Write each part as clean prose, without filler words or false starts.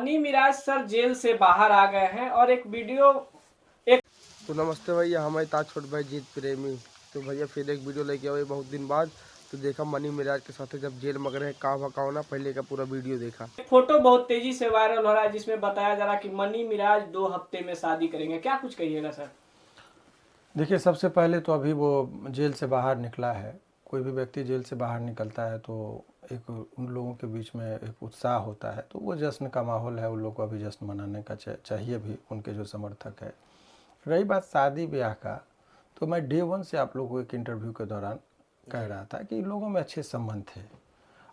Money Miraj sir jail से बाहर आ गए हैं और एक वीडियो तो नमस्ते भैया, हमारे ताज छोट भाई जीत प्रेमी। तो भैया फिर एक वीडियो लेके आए बहुत दिन बाद। तो देखा मनी मिराज के साथ जब जेल में गए कहाँ भकाओ ना, पहले का पूरा वीडियो देखा। फोटो बहुत तेजी से वायरल हो रहा है जिसमें बताया जा रहा है कि मनी मिराज 2 हफ्ते में शादी करेंगे। क्या कुछ कहिएगा सर? देखिए, सबसे पहले तो अभी वो जेल से बाहर निकला है। कोई भी व्यक्ति जेल से बाहर निकलता है तो एक उन लोगों के बीच में एक उत्साह होता है, तो वो जश्न का माहौल है। उन लोगों को अभी जश्न मनाने का चाहिए भी, उनके जो समर्थक है। रही बात शादी ब्याह का, तो मैं डे 1 से आप लोगों को एक इंटरव्यू के दौरान कह रहा था कि इन लोगों में अच्छे संबंध थे।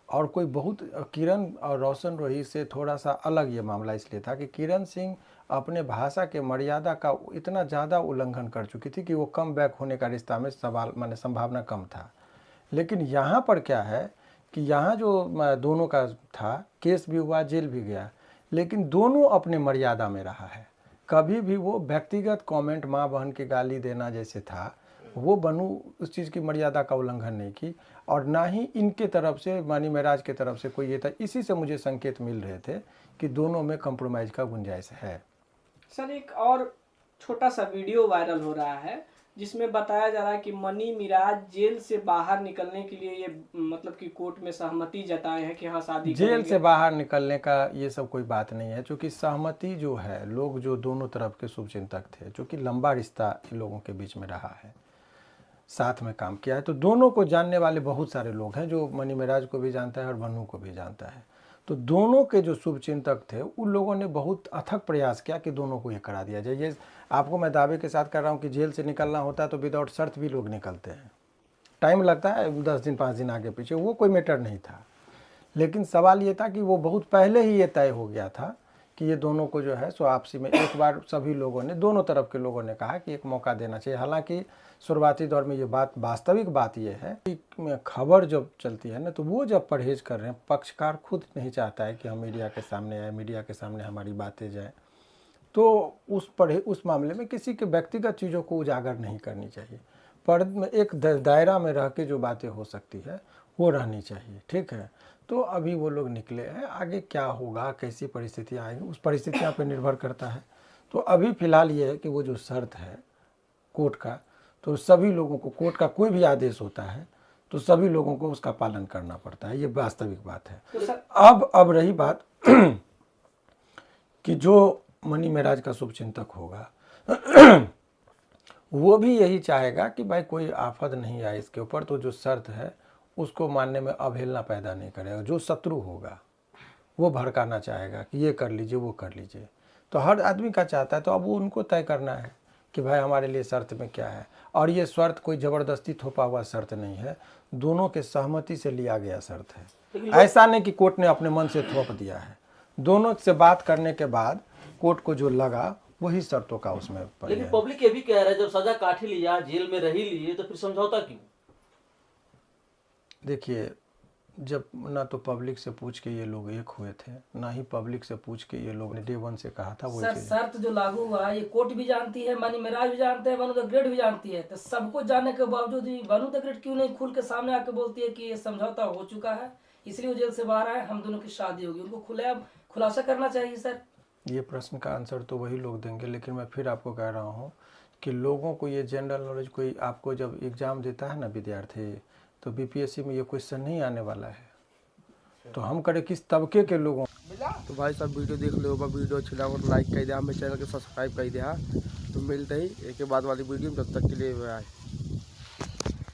और कोई बहुत किरण और रोशन रोही से थोड़ा सा अलग ये मामला इसलिए था कि किरण सिंह अपने भाषा के मर्यादा का इतना ज़्यादा उल्लंघन कर चुकी थी कि वो कम बैक होने का रिश्ता में सवाल माने संभावना कम था। लेकिन यहाँ पर क्या है कि यहाँ जो दोनों का था, केस भी हुआ, जेल भी गया, लेकिन दोनों अपने मर्यादा में रहा है। कभी भी वो व्यक्तिगत कमेंट माँ बहन की गाली देना जैसे था, वो बनू उस चीज़ की मर्यादा का उल्लंघन नहीं की, और ना ही इनके तरफ से मनी महाराज के तरफ से कोई ये था। इसी से मुझे संकेत मिल रहे थे कि दोनों में कंप्रोमाइज़ का गुंजाइश है। सर एक और छोटा सा वीडियो वायरल हो रहा है जिसमें बताया जा रहा है कि मनी मिराज जेल से बाहर निकलने के लिए ये मतलब कि कोर्ट में सहमति जताए हैं कि हाँ शादी जेल करेंगे। से बाहर निकलने का ये सब कोई बात नहीं है, क्योंकि सहमति जो है, लोग जो दोनों तरफ के शुभचिंतक थे, चूँकि लंबा रिश्ता इन लोगों के बीच में रहा है, साथ में काम किया है, तो दोनों को जानने वाले बहुत सारे लोग हैं। जो मनी महाराज को भी जानता है और बनू को भी जानता है। तो दोनों के जो शुभचिंतक थे उन लोगों ने बहुत अथक प्रयास किया कि दोनों को ये करा दिया जाए। ये आपको मैं दावे के साथ कर रहा हूँ कि जेल से निकलना होता है तो विदाउट शर्त भी लोग निकलते हैं। टाइम लगता है 10 दिन 5 दिन आगे पीछे, वो कोई मैटर नहीं था। लेकिन सवाल ये था कि वो बहुत पहले ही ये तय हो गया था कि ये दोनों को जो है सो आपसी में एक बार सभी लोगों ने, दोनों तरफ के लोगों ने कहा कि एक मौका देना चाहिए। हालांकि शुरुआती दौर में ये बात, वास्तविक बात ये है कि खबर जब चलती है ना, तो वो जब परहेज कर रहे हैं, पक्षकार खुद नहीं चाहता है कि हम मीडिया के सामने आए, मीडिया के सामने हमारी बातें जाए, तो उस मामले में किसी के व्यक्तिगत चीज़ों को उजागर नहीं करनी चाहिए। पर एक दायरा में रह के जो बातें हो सकती है वो रहनी चाहिए, ठीक है। तो अभी वो लोग निकले हैं, आगे क्या होगा, कैसी परिस्थितियाँ आएंगी, उस परिस्थितियाँ पर निर्भर करता है। तो अभी फ़िलहाल ये है कि वो जो शर्त है कोर्ट का, तो सभी लोगों को, कोर्ट का कोई भी आदेश होता है तो सभी लोगों को उसका पालन करना पड़ता है, ये वास्तविक बात है। तो अब रही बात कि जो मनी महाराज का शुभचिंतक होगा वो भी यही चाहेगा कि भाई कोई आफत नहीं आए इसके ऊपर, तो जो शर्त है उसको मानने में अवहेलना पैदा नहीं करेगा। जो शत्रु होगा वो भड़काना चाहेगा कि ये कर लीजिए, वो कर लीजिए। तो हर आदमी का चाहता है, तो अब वो उनको तय करना है कि भाई हमारे लिए शर्त में क्या है। और ये शर्त कोई ज़बरदस्ती थोपा हुआ शर्त नहीं है, दोनों के सहमति से लिया गया शर्त है। ऐसा नहीं कि कोर्ट ने अपने मन से थोप दिया है, दोनों से बात करने के बाद कोर्ट को जो लगा वही शर्तों का उसमें पड़ गया। लेकिन पब्लिक ये भी कह रहा है जब सजा काट ही लिया, जेल में रह ही लिए, तो फिर समझौता क्यों? देखिए, जब ना तो पब्लिक से पूछ के ये लोग एक हुए थे, ना ही पब्लिक से पूछ के ये लोग ने डे 1 से कहा था वो सर, शर्त जो लागू हुआ ये कोर्ट भी जानती है, मनी महाराज भी जानते हैं, बनू द ग्रेट भी जानती है। तो सबको जानने के बावजूद भी बनू द ग्रेट क्यों नहीं खुल के सामने आके बोलती है कि ये समझौता हो चुका है, इसलिए वो जेल से बाहर आए, हम दोनों की शादी होगी? उनको खुलासा करना चाहिए सर। ये प्रश्न का आंसर तो वही लोग देंगे, लेकिन मैं फिर आपको कह रहा हूँ कि लोगों को ये जनरल नॉलेज, कोई आपको जब एग्ज़ाम देता है ना विद्यार्थी, तो बीपीएससी में ये क्वेश्चन नहीं आने वाला है, तो हम करें किस तबके के लोगों। तो भाई सब वीडियो देख लो, वीडियो अच्छी लगा तो लाइक कर दिया, हमें चैनल को सब्सक्राइब कर दिया। तो मिलते ही एक बाद वाली वीडियो में, तब तक के लिए बाय।